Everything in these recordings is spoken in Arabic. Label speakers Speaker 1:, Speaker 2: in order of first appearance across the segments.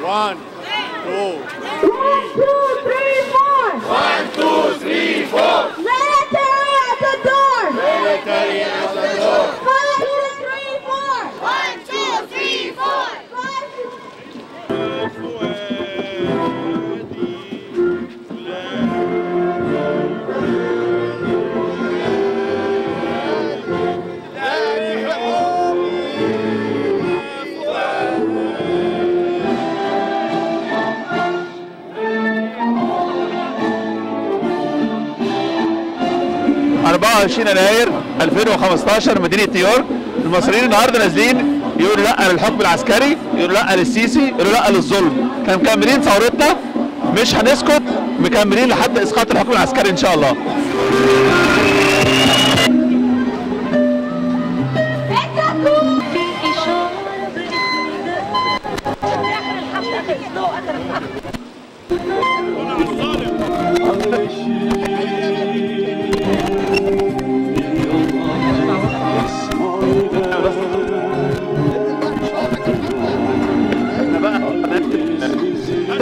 Speaker 1: 1 2
Speaker 2: 3 4 Military at the door!
Speaker 1: Military at the door!
Speaker 2: 5 3 4 1 2 3 4
Speaker 3: 24 يناير 2015 مدينة نيويورك. المصريين النهارده نازلين يقولوا لا للحكم العسكري، يقولوا لا للسيسي، يقولوا لا للظلم. كانوا مكملين ثورتنا، مش هنسكت، مكملين لحد اسقاط الحكم العسكري ان شاء الله.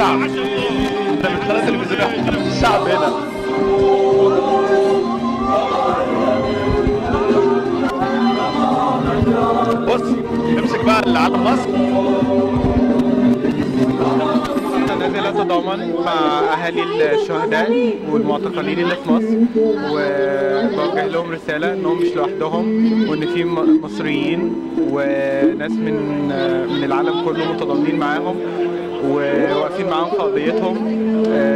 Speaker 3: احنا من خلال تلفزيون الشعب هنا. بص امسك بقى علم مصر.
Speaker 4: نازل اتضامن مع اهالي الشهداء والمعتقلين اللي في مصر، وبوجه لهم رساله انهم مش لوحدهم، وان في مصريين وناس من العالم كله متضامنين معاهم وواقفين معاهم في قضيتهم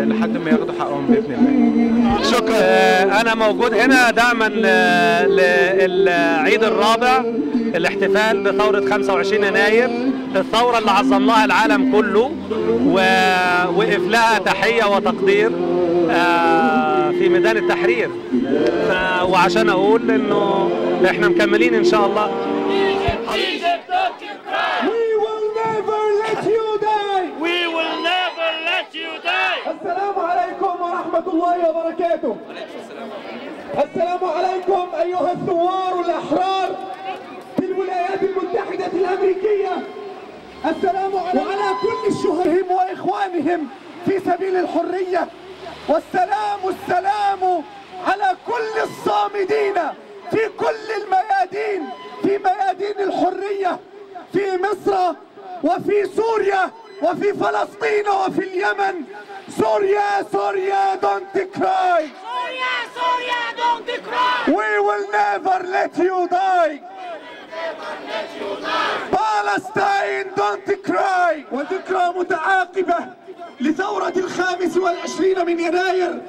Speaker 4: لحد ما ياخدوا حقهم باذن الله.
Speaker 5: شكرا. انا موجود هنا دعما للعيد الرابع، الاحتفال بثوره 25 يناير، الثوره اللي عظمناها العالم كله ووقف لها تحيه وتقدير في ميدان التحرير. وعشان اقول انه احنا مكملين ان شاء الله.
Speaker 6: السلام عليكم ورحمة الله وبركاته. السلام عليكم أيها الثوار الأحرار في الولايات المتحدة الأمريكية. السلام وعلى كل شهدائهم وإخوانهم في سبيل الحرية. السلام على كل الصامدين في كل الميادين، في ميادين الحرية، في مصر وفي سوريا وفي فلسطين وفي اليمن. سوريا don't cry.
Speaker 2: Syria don't cry.
Speaker 6: We will never let you die. Palestine don't cry. وذكرى متعاقبة لثورة 25 من يناير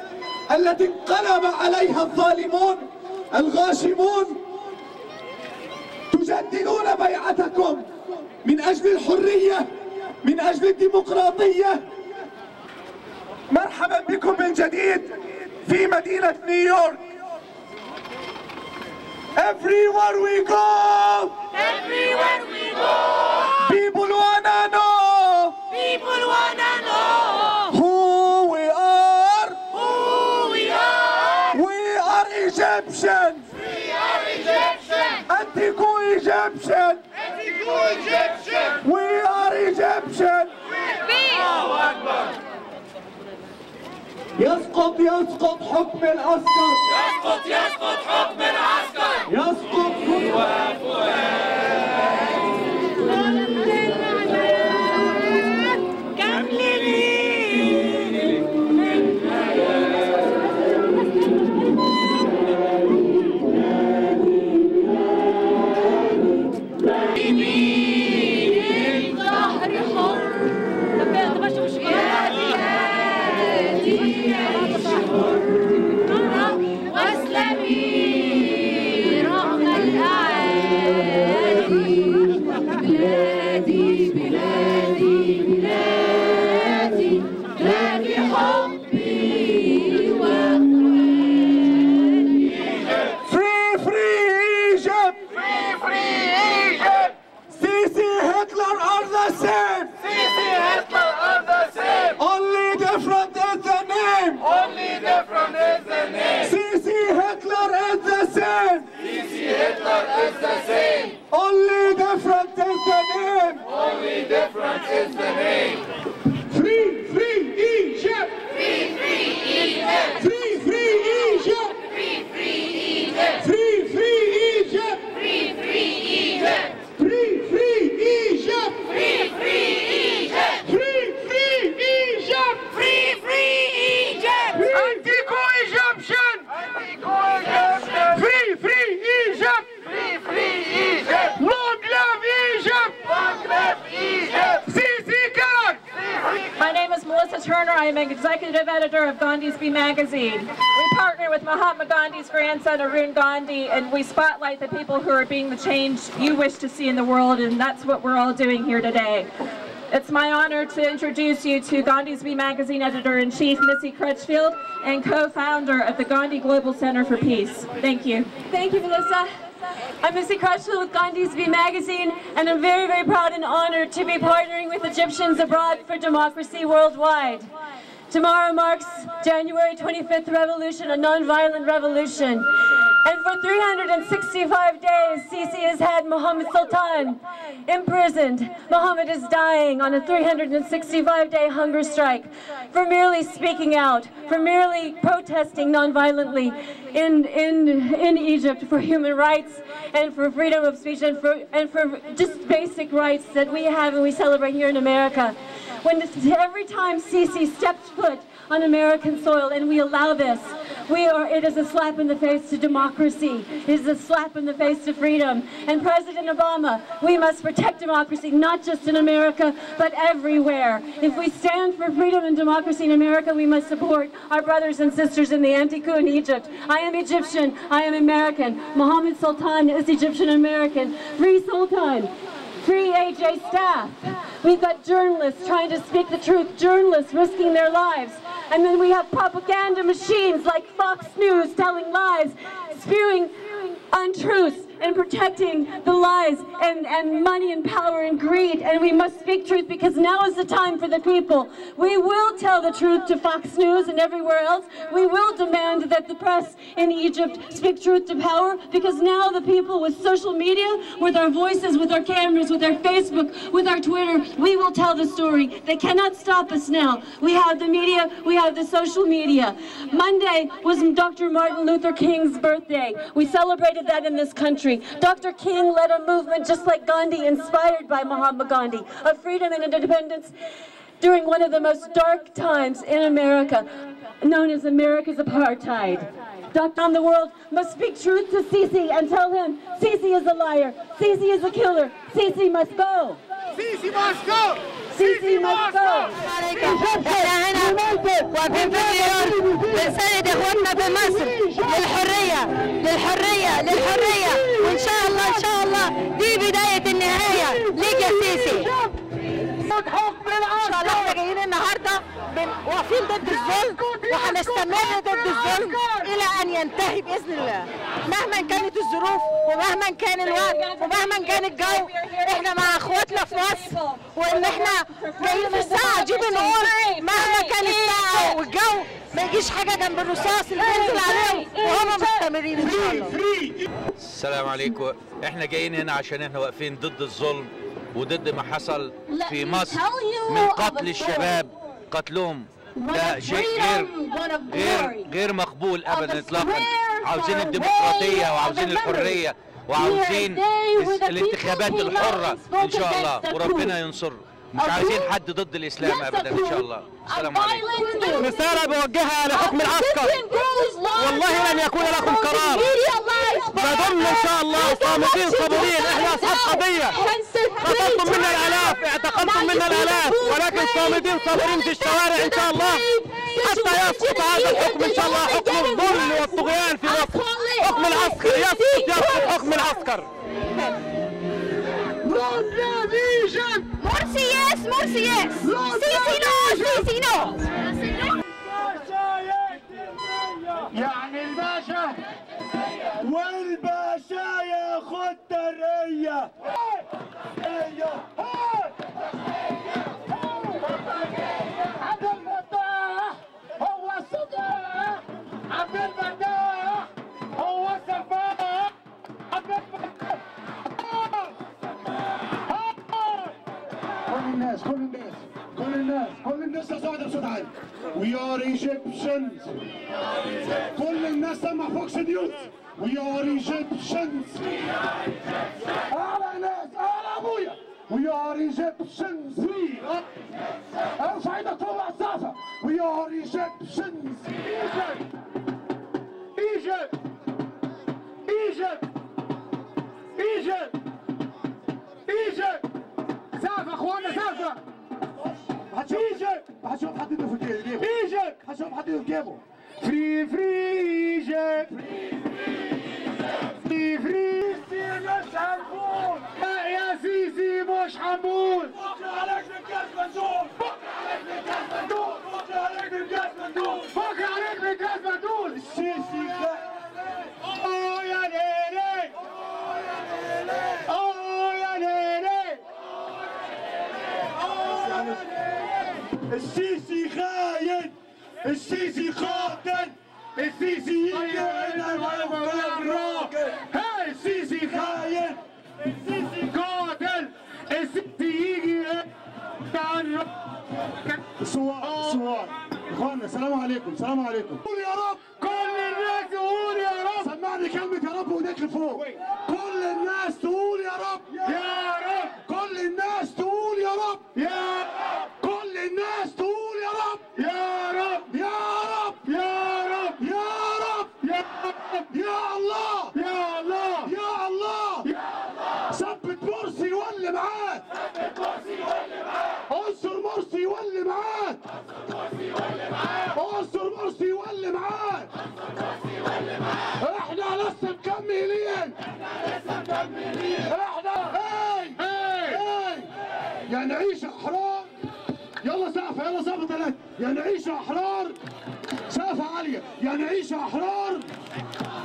Speaker 6: التي انقلب عليها الظالمون الغاشمون. تجددون بيعتكم من أجل الحرية، من أجل الديمقراطية. مرحبا بكم من جديد في مدينة نيويورك. Everywhere we go, people wanna know, who we are. We are Egyptians. Antico Egyptian. We are Egyptian. يسقط حكم العسكر.
Speaker 2: يسقط حكم العسكر.
Speaker 6: يسقط
Speaker 2: Only difference is the name.
Speaker 7: Melissa Turner. I am executive editor of Gandhi's Bee magazine. We partner with Mahatma Gandhi's grandson, Arun Gandhi, and we spotlight the people who are being the change you wish to see in the world, and that's what we're all doing here today. It's my honor to introduce you to Gandhi's Bee magazine editor-in-chief, Missy Crutchfield, and co-founder of the Gandhi Global Center for Peace. Thank you.
Speaker 8: Thank you, Melissa. I'm Missy Crutchfield with Gandhi's Bee magazine, and I'm very, very proud and honored to be partnering with Egyptians Abroad for Democracy Worldwide. Tomorrow marks January 25th revolution, a non-violent revolution. And for 365 days, Sisi has had Mohammed Sultan imprisoned. Mohammed is dying on a 365-day hunger strike for merely speaking out, for merely protesting non-violently in Egypt for human rights and for freedom of speech and for just basic rights that we have and we celebrate here in America. Every time Sisi steps foot on American soil, and we allow this, it is a slap in the face to democracy. It is a slap in the face to freedom. And President Obama, we must protect democracy, not just in America, but everywhere. If we stand for freedom and democracy in America, we must support our brothers and sisters in the anti-coup in Egypt. I am Egyptian, I am American. Mohammed Sultan is Egyptian American. Free Sultan. Free AJ staff. We've got journalists trying to speak the truth, journalists risking their lives. And then we have propaganda machines like Fox News telling lies, spewing untruths and protecting the lies and money and power and greed. And we must speak truth because now is the time for the people. We will tell the truth to Fox News and everywhere else. We will demand that the press in Egypt speak truth to power because now the people with social media, with our voices, with our cameras, with our Facebook, with our Twitter, we will tell the story. They cannot stop us now. We have the media, we have the social media. Monday was Dr. Martin Luther King's birthday. We celebrated that in this country. Dr. King led a movement just like Gandhi, inspired by Mahatma Gandhi, of freedom and independence during one of the most dark times in America, known as America's apartheid. Doctors around the world must speak truth to Sisi and tell him Sisi is a liar, Sisi is a killer, Sisi must go.
Speaker 6: Sisi must go.
Speaker 8: Sisi must go.
Speaker 2: احنا هنا واقفين في نيويورك بنساند اخواتنا في مصر للحرية للحرية للحرية، وان شاء الله ان شاء الله دي بداية النهاية ليك يا سيسي. ان شاء الله احنا جايين النهارده واقفين ضد الظلم وهنستمر ضد الظلم الى ان ينتهي باذن الله، مهما كانت الظروف ومهما كان الوقت ومهما كان الجو. احنا مع اخواتنا في مصر، وان احنا جايين في الساعه دي بنقول مهما كان الساعه والجو ما يجيش حاجه جنب الرصاص اللي بينزل عليهم وهم مستمرين ان شاء الله.
Speaker 9: السلام عليكم. احنا جايين هنا عشان احنا واقفين ضد الظلم وضد ما حصل في مصر من قتل الشباب، قتلهم ده شيء غير مقبول ابدا اطلاقا. عاوزين الديمقراطيه وعاوزين الحريه وعاوزين الانتخابات الحره ان شاء الله، وربنا ينصر. مش عايزين حد ضد الاسلام ابدا ان شاء الله. السلام عليكم.
Speaker 5: رساله بوجهها لحكم العسكر، والله لن يكون لكم قرار فضل ان شاء الله صامتين صابرين. احنا اصحاب قضيه، قتلتم منا الالاف، اعتقلتم منا الالاف، ولكن صامتين صابرين في الشوارع ان شاء الله حتى يسقط هذا الحكم ان شاء الله، حكم الظلم والطغيان في مصر. حكم العسكر يسقط حكم العسكر.
Speaker 2: Morsi yes, Morsi yes. Sisi no, Sisi no.
Speaker 6: يعني الباشا والباشا ياخد ترية. عبد الفتاح هو الصداح، عبد الفتاح هو السفاح، عبد الفتاح. كل الناس تصعد بصوت عالي. We are Egyptians. كل الناس سمع فوكس نيوز. We are Egyptians. أعلى ناس أعلى أبويا. We are Egyptians. ارفع ايدك فوق السقف. We are Egyptians. Egypt. Egypt. Egypt. Egypt. سقف اخوانا سقف. Egypt. هشوف حد ايده في جيبه. ايجيبت هشوف حد ايده في جيبه. فري فري ايجيبت. فري فري مش هنفوت. يا سيسي مش هنموت. بكره عليك بالكاس مندوب. بكره عليك بالكاس مندوب. بكره عليك بالكاس مندوب. بكره عليك بالكاس مندوب. السيسي اوه يا ليلي. اوه يا ليلي. السيسي خاين. السيسي قاتل. السيسي يجي هنا الراجل. هاي السيسي خاين. السيسي قاتل. السيسي يجي هنا. سؤال اخوانا، السلام عليكم. السلام عليكم. قول يا رب. كل الناس تقول يا رب. سمعني كلمة يا رب وايديك لفوق. كل الناس تقول يا رب. يا رب. كل الناس تقول يا رب. يا رب. كل الناس تقول يا رب. يا رب. يا رب. يا رب. يا رب. يا رب. يا الله. يا الله. يا الله. يا الله. ثبت مرسي واللي معاك. ثبت مرسي واللي معاك. انصر مرسي واللي معاك. انصر مرسي واللي معاك. احنا لسه مكملين. احنا هاي يا نعيش احرار. يلا سقف. يلا سقف ثلاثة. يا نعيش احرار. سقفة عالية. يا نعيش احرار.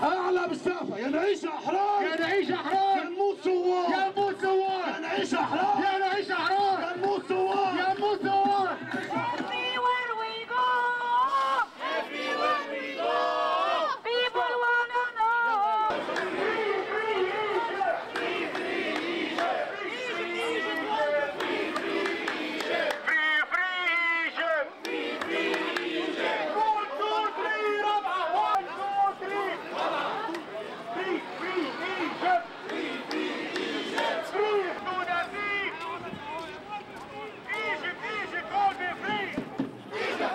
Speaker 6: اعلى بالسقفة. يا نعيش احرار. يا نعيش احرار. يا نموت ثوار. يا نموت ثوار. يا نعيش احرار. يا نعيش احرار. يا نموت ثوار. يا نموت ثوار.
Speaker 2: Everywhere we go, everywhere we go, people wanna know. Free, free Egypt. Free, free Egypt. Free, free Egypt. Free, free Egypt. Free, free Egypt. 1, 2, 3 رابعة. 1, 2, 3 Free, free Egypt. Free, free Egypt. Free تونسي. Egypt, Egypt, all be free.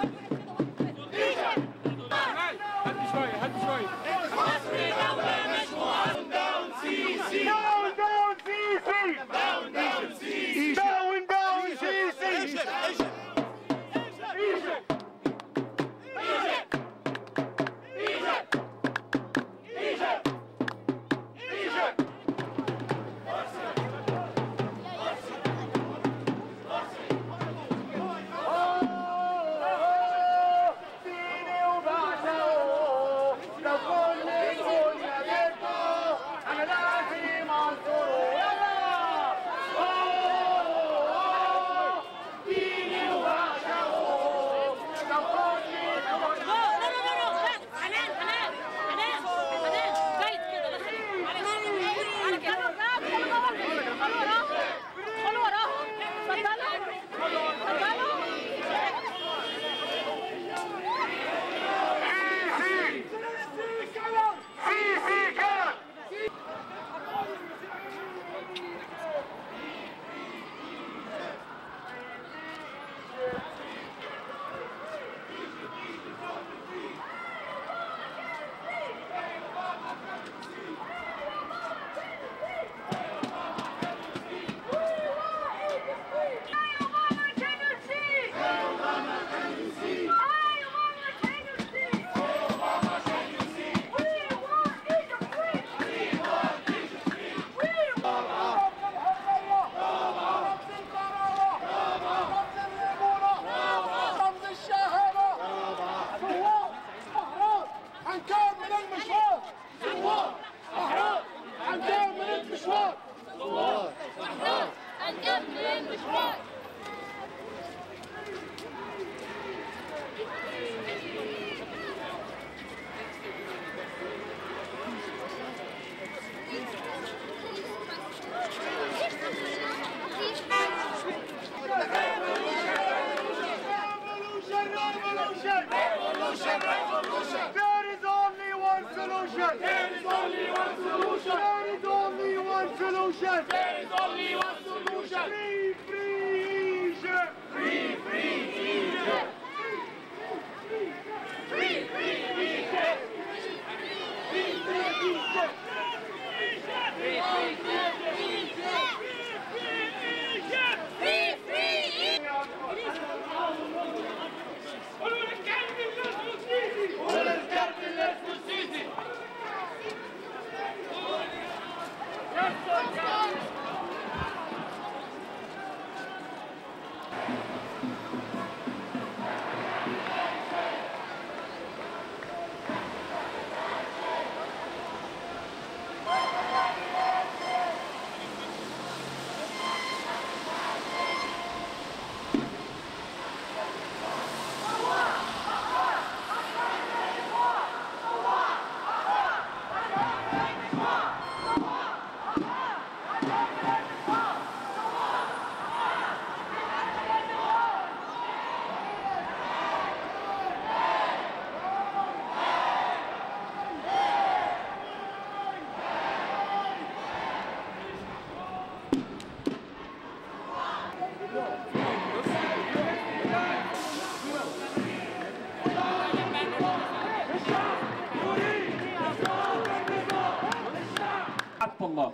Speaker 10: الله.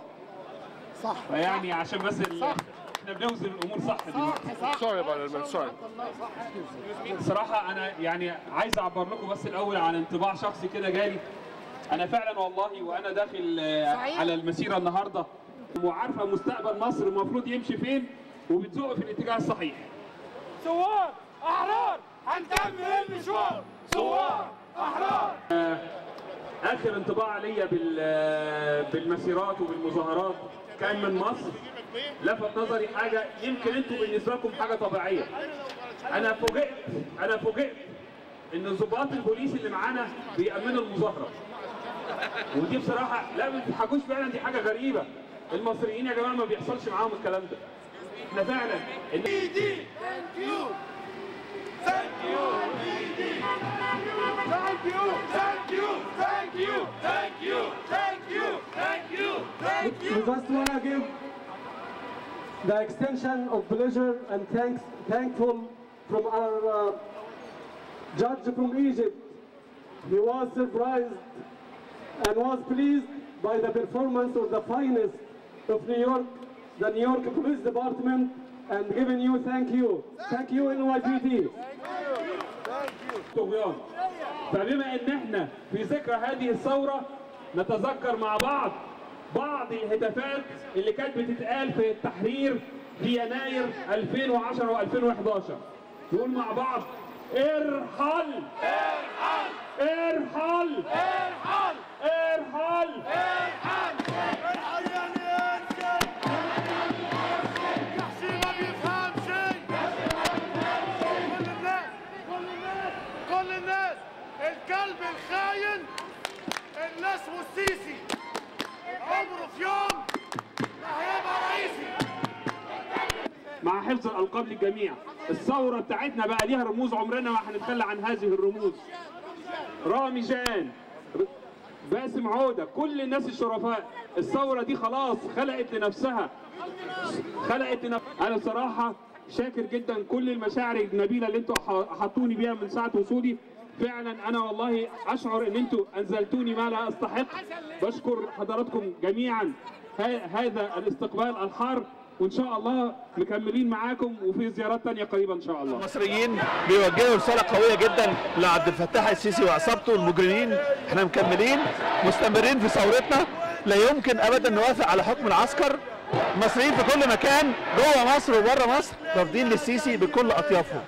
Speaker 6: صح.
Speaker 10: فيعني عشان بس احنا بنوزن الامور صح دلوقتي.
Speaker 1: سوري بقى سوري.
Speaker 10: صراحه انا يعني عايز اعبر لكم بس الاول عن انطباع شخصي كده جالي. انا فعلا والله وانا داخل على المسيره النهارده وعارفه مستقبل مصر المفروض يمشي فين وبتزق في الاتجاه الصحيح.
Speaker 6: ثوار احرار هنكمل المشوار. ثوار احرار.
Speaker 10: اخر انطباع ليا بالمسيرات وبالمظاهرات كان من مصر لفت نظري حاجه يمكن انتوا بالنسبه لكم حاجه طبيعيه. انا فوجئت ان ضباط البوليس اللي معانا بيأمنوا المظاهره. ودي بصراحه لا ما تضحكوش، فعلا دي حاجه غريبه. المصريين يا جماعه ما بيحصلش معاهم الكلام ده. احنا فعلا
Speaker 11: We just want to give the extension of pleasure and thankful from our judge from Egypt. He was surprised and was pleased by the performance of the finest of New York, the New York Police Department, and giving you thank you. Thank you NYPD.
Speaker 10: طغيان. فبما ان احنا في ذكرى هذه الثورة نتذكر مع بعض الهتافات اللي كانت بتتقال في التحرير في يناير 2010 و2011. نقول مع بعض ارحل ارحل ارحل ارحل ارحل ارحل.
Speaker 6: كل الناس الكلب الخاين اللي اسمه السيسي عمره في يوم ما هيبقى رئيسي.
Speaker 10: مع حفظ الألقاب للجميع، الثورة بتاعتنا بقى ليها رموز عمرنا ما هنتخلى عن هذه الرموز. رامي جان، باسم عودة، كل الناس الشرفاء. الثورة دي خلاص خلقت لنفسها. أنا بصراحة شاكر جدا كل المشاعر النبيلة اللي انتوا حطوني بيها من ساعة وصولي. فعلا انا والله اشعر ان انتوا انزلتوني ما لا استحق. بشكر حضراتكم جميعا هذا الاستقبال الحار، وان شاء الله مكملين معاكم وفي زيارات تانية قريبا ان شاء الله.
Speaker 3: المصريين بيوجهوا رسالة قوية جدا لعبد الفتاح السيسي وعصابته المجرمين. احنا مكملين مستمرين في ثورتنا، لا يمكن ابدا نوافق على حكم العسكر. المصريين في كل مكان جوه مصر وبره مصر رافضين للسيسي بكل اطيافهم.